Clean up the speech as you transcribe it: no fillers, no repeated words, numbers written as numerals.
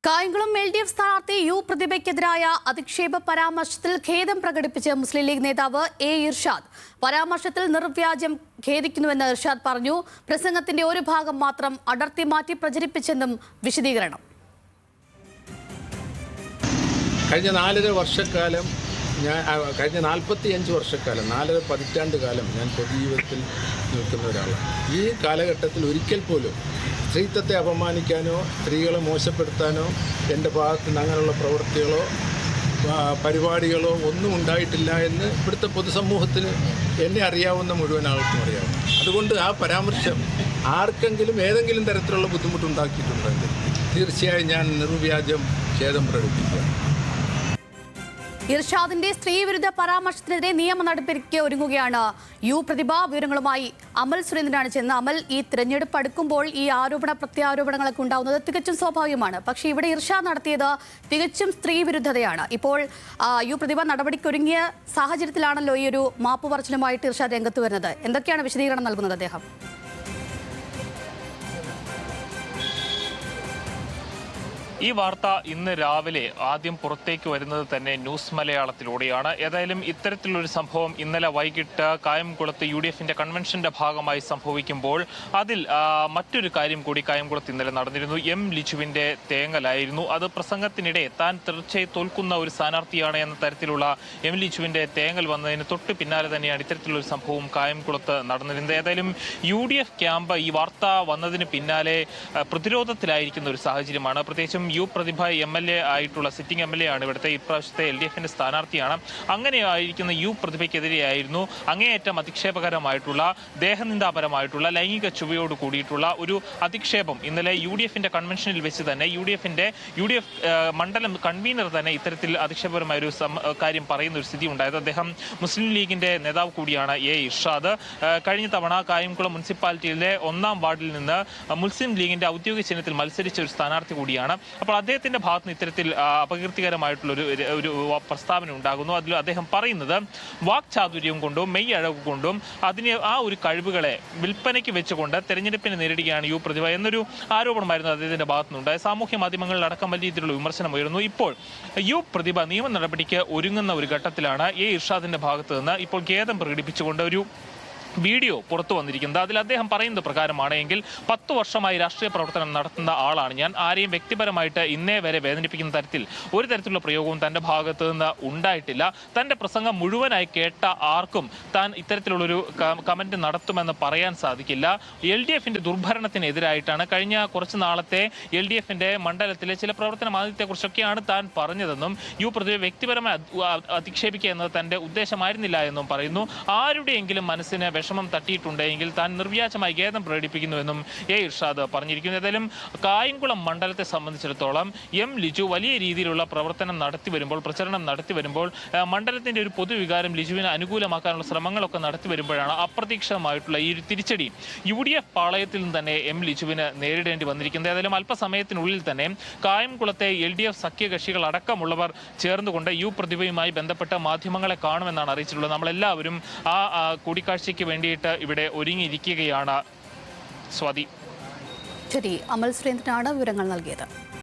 Kayamkulam LDF സ്ഥാനാർത്ഥി U പ്രതിഭയ്ക്കെതിരായ അധിക്ഷേപ പരാമർശത്തിൽ ഖേദം പ്രകടിപ്പിച്ച് മുസ്ലിം ലീഗ് നേതാവ് A. ഇർഷാദ്. പരാമർശത്തിൽ നിർവ്യാജം ഖേദിക്കുന്നുവെന്ന് ഇർഷാദ് പറഞ്ഞു. പ്രസംഗത്തിന്റെ ഒരു ഭാഗം മാത്രം അടർത്തി മാറ്റി പ്രചരിപ്പിച്ചെന്നും വിശദീകരണം. കഴിഞ്ഞ 4.5 വർഷക്കാലം കഴിഞ്ഞ 45 വർഷക്കാലം 4.5 പതിറ്റാണ്ട് കാലം ഞാൻ പൊതുജീവിതത്തിൽ നിൽക്കുന്ന ഒരാളാണ്. ഈ കാലഘട്ടത്തിൽ ഒരിക്കൽ പോലും സ്ത്രീത്വത്തെ അപമാനിക്കാനോ സ്ത്രീകളെ മോശപ്പെടുത്താനോ എൻ്റെ ഭാഗത്ത് നിന്ന് അങ്ങനെയുള്ള പ്രവൃത്തികളോ പരിപാടികളോ ഒന്നും ഉണ്ടായിട്ടില്ല എന്ന് ഇവിടുത്തെ പൊതുസമൂഹത്തിന് എന്നെ അറിയാവുന്ന മുഴുവൻ ആൾക്കും അറിയാവും. അതുകൊണ്ട് ആ പരാമർശം ആർക്കെങ്കിലും ഏതെങ്കിലും തരത്തിലുള്ള ബുദ്ധിമുട്ടുണ്ടാക്കിയിട്ടുണ്ടെങ്കിൽ തീർച്ചയായും ഞാൻ നിർവ്യാജം ഖേദം പ്രകടിപ്പിക്കുക. ഇർഷാദിന്റെ സ്ത്രീവിരുദ്ധ പരാമർശത്തിനെതിരെ നിയമ നടപടിക്ക് ഒരുങ്ങുകയാണ് യു പ്രതിഭ. വിവരങ്ങളുമായി അമൽ സുരേന്ദ്രനാണ് ചെന്ന്. അമൽ, ഈ തിരഞ്ഞെടുപ്പ് അടുക്കുമ്പോൾ ഈ പ്രത്യാരോപണങ്ങളൊക്കെ ഉണ്ടാവുന്നത് തികച്ചും സ്വാഭാവികമാണ്. പക്ഷേ ഇവിടെ ഇർഷാദ് നടത്തിയത് തികച്ചും സ്ത്രീവിരുദ്ധതയാണ്. ഇപ്പോൾ യു പ്രതിഭ നടപടിക്കൊരുങ്ങിയ സാഹചര്യത്തിലാണല്ലോ ഈ ഒരു മാപ്പ് പറച്ചിലുമായിട്ട് ഇർഷാദ് രംഗത്ത് വരുന്നത്. എന്തൊക്കെയാണ് വിശദീകരണം നൽകുന്നത് അദ്ദേഹം? ഈ വാർത്ത ഇന്ന് രാവിലെ ആദ്യം പുറത്തേക്ക് വരുന്നത് തന്നെ ന്യൂസ് മലയാളത്തിലൂടെയാണ്. ഏതായാലും ഇത്തരത്തിലൊരു സംഭവം ഇന്നലെ വൈകിട്ട് കായംകുളത്ത് UDFന്റെ കൺവെൻഷന്റെ ഭാഗമായി സംഭവിക്കുമ്പോൾ അതിൽ മറ്റൊരു കാര്യം കൂടി കായംകുളത്ത് ഇന്നലെ നടന്നിരുന്നു. M. ലിജുവിന്റെ തേങ്ങലായിരുന്നു. അത് പ്രസംഗത്തിനിടെ താൻ തീർച്ചയായും തോൽക്കുന്ന ഒരു സ്ഥാനാർത്ഥിയാണ് എന്ന തരത്തിലുള്ള M. ലിജുവിന്റെ തേങ്ങൽ വന്നതിന് തൊട്ട് പിന്നാലെ തന്നെയാണ് ഇത്തരത്തിലൊരു സംഭവം കായംകുളത്ത് നടന്നിരുന്നത്. ഏതായാലും UDF ക്യാമ്പ് ഈ വാർത്ത വന്നതിന് പിന്നാലെ പ്രതിരോധത്തിലായിരിക്കുന്ന ഒരു സാഹചര്യമാണ്. പ്രത്യേകിച്ചും യു പ്രതിഭ MLA ആയിട്ടുള്ള സിറ്റിംഗ് MLA ആണ് ഇവിടുത്തെ ഇപ്രാവശ്യത്തെ LDFന്റെ സ്ഥാനാർത്ഥിയാണ്. അങ്ങനെ ആയിരിക്കുന്ന യു പ്രതിഭയ്ക്കെതിരെയായിരുന്നു അങ്ങേയറ്റം അധിക്ഷേപകരമായിട്ടുള്ള ദേഹനിന്ദാപരമായിട്ടുള്ള ലൈംഗിക ചുവയോട് കൂടിയിട്ടുള്ള ഒരു അധിക്ഷേപം ഇന്നലെ UDFന്റെ കൺവെൻഷനിൽ വെച്ച് തന്നെ UDF മണ്ഡലം കൺവീനർ തന്നെ ഇത്തരത്തിൽ അധിക്ഷേപകരമായ ഒരു കാര്യം പറയുന്ന ഒരു സ്ഥിതി ഉണ്ടായത്. അദ്ദേഹം മുസ്ലിം ലീഗിന്റെ നേതാവ് കൂടിയാണ് A. ഇർഷാദ്. കഴിഞ്ഞ തവണ കായംകുളം മുനിസിപ്പാലിറ്റിയിലെ 1-ാം വാർഡിൽ നിന്ന് മുസ്ലിം ലീഗിന്റെ ഔദ്യോഗിക ചിഹ്നത്തിൽ മത്സരിച്ച ഒരു സ്ഥാനാർത്ഥി കൂടിയാണ്. അപ്പോൾ അദ്ദേഹത്തിന്റെ ഭാഗത്ത് നിന്ന് ഇത്തരത്തിൽ അപകീർത്തികരമായിട്ടുള്ള ഒരു പ്രസ്താവന ഉണ്ടാകുന്നു. അതിൽ അദ്ദേഹം പറയുന്നത് വാക്ചാതുര്യം കൊണ്ടും മെയ് അഴക് കൊണ്ടും അതിനെ ആ ഒരു കഴിവുകളെ വിൽപ്പനയ്ക്ക് വെച്ചുകൊണ്ട് തെരഞ്ഞെടുപ്പിനെ നേരിടുകയാണ് യു പ്രതിഭ എന്നൊരു ആരോപണമായിരുന്നു അദ്ദേഹത്തിന്റെ ഭാഗത്തുനിന്നുണ്ടായ. സാമൂഹ്യ മാധ്യമങ്ങളിൽ അടക്കം വലിയ രീതിയിലുള്ള വിമർശനം ഉയർന്നു. ഇപ്പോൾ യു പ്രതിഭ നിയമ നടപടിക്ക് ഒരുങ്ങുന്ന ഒരു ഘട്ടത്തിലാണ് A. ഇർഷാദിന്റെ ഭാഗത്ത് നിന്ന് ഇപ്പോൾ ഖേദം പ്രകടിപ്പിച്ചുകൊണ്ട് ഒരു വീഡിയോ പുറത്തു വന്നിരിക്കുന്നത്. അതിൽ അദ്ദേഹം പറയുന്നത് പ്രകാരമാണ് എങ്കിൽ 10 വർഷമായി രാഷ്ട്രീയ പ്രവർത്തനം നടത്തുന്ന ആളാണ് ഞാൻ. ആരെയും വ്യക്തിപരമായിട്ട് ഇന്നേ വരെ വേദനിപ്പിക്കുന്ന തരത്തിൽ ഒരു തരത്തിലുള്ള പ്രയോഗവും തൻ്റെ ഭാഗത്ത് നിന്ന് ഉണ്ടായിട്ടില്ല. തൻ്റെ പ്രസംഗം മുഴുവനായി കേട്ട ആർക്കും താൻ ഇത്തരത്തിലുള്ളൊരു കമന്റ് നടത്തുമെന്ന് പറയാൻ സാധിക്കില്ല. LDFന്റെ ദുർഭരണത്തിനെതിരായിട്ടാണ് കഴിഞ്ഞ കുറച്ച് നാളത്തെ LDFന്റെ മണ്ഡലത്തിലെ ചില പ്രവർത്തന മാധ്യമത്തെക്കുറിച്ചൊക്കെയാണ് താൻ പറഞ്ഞതെന്നും യു പ്രതിഭയെ വ്യക്തിപരമായി അധിക്ഷേപിക്കുക എന്നത് തൻ്റെ ഉദ്ദേശമായിരുന്നില്ല എന്നും പറയുന്നു. ആരുടെയെങ്കിലും മനസ്സിന് വിഷമം തട്ടിയിട്ടുണ്ടെങ്കിൽ താൻ നിർവ്യാജമായി ഖേദം പ്രകടിപ്പിക്കുന്നുവെന്നും A. ഇർഷാദ് പറഞ്ഞിരിക്കുന്നു. ഏതായാലും കായംകുളം മണ്ഡലത്തെ സംബന്ധിച്ചിടത്തോളം M. ലിജു വലിയ രീതിയിലുള്ള പ്രവർത്തനം പ്രചരണം നടത്തി വരുമ്പോൾ മണ്ഡലത്തിന്റെ ഒരു പൊതുവികാരം ലിജുവിനെ അനുകൂലമാക്കാനുള്ള ശ്രമങ്ങളൊക്കെ നടത്തി വരുമ്പോഴാണ് അപ്രതീക്ഷിതമായിട്ടുള്ള ഈ ഒരു തിരിച്ചടി UDF പാളയത്തിൽ നിന്ന് തന്നെ M. ലിജുവിന് നേരിടേണ്ടി വന്നിരിക്കുന്നത്. ഏതായാലും അല്പസമയത്തിനുള്ളിൽ തന്നെ കായംകുളത്തെ LDF സഖ്യകക്ഷികൾ അടക്കമുള്ളവർ ചേർന്നുകൊണ്ട് യു പ്രതിഭയുമായി ബന്ധപ്പെട്ട മാധ്യമങ്ങളെ കാണുമെന്നാണ് അറിയിച്ചിട്ടുള്ളത്. നമ്മളെല്ലാവരും ആ കൂടിക്കാഴ്ചയ്ക്ക് വേണ്ടിയിട്ട് ഇവിടെ ഒരുങ്ങിയിരിക്കുകയാണ്. സ്വാതി. ശരി, അമൽ സുരേന്ദ്രനാണ് വിവരങ്ങൾ നൽകിയത്.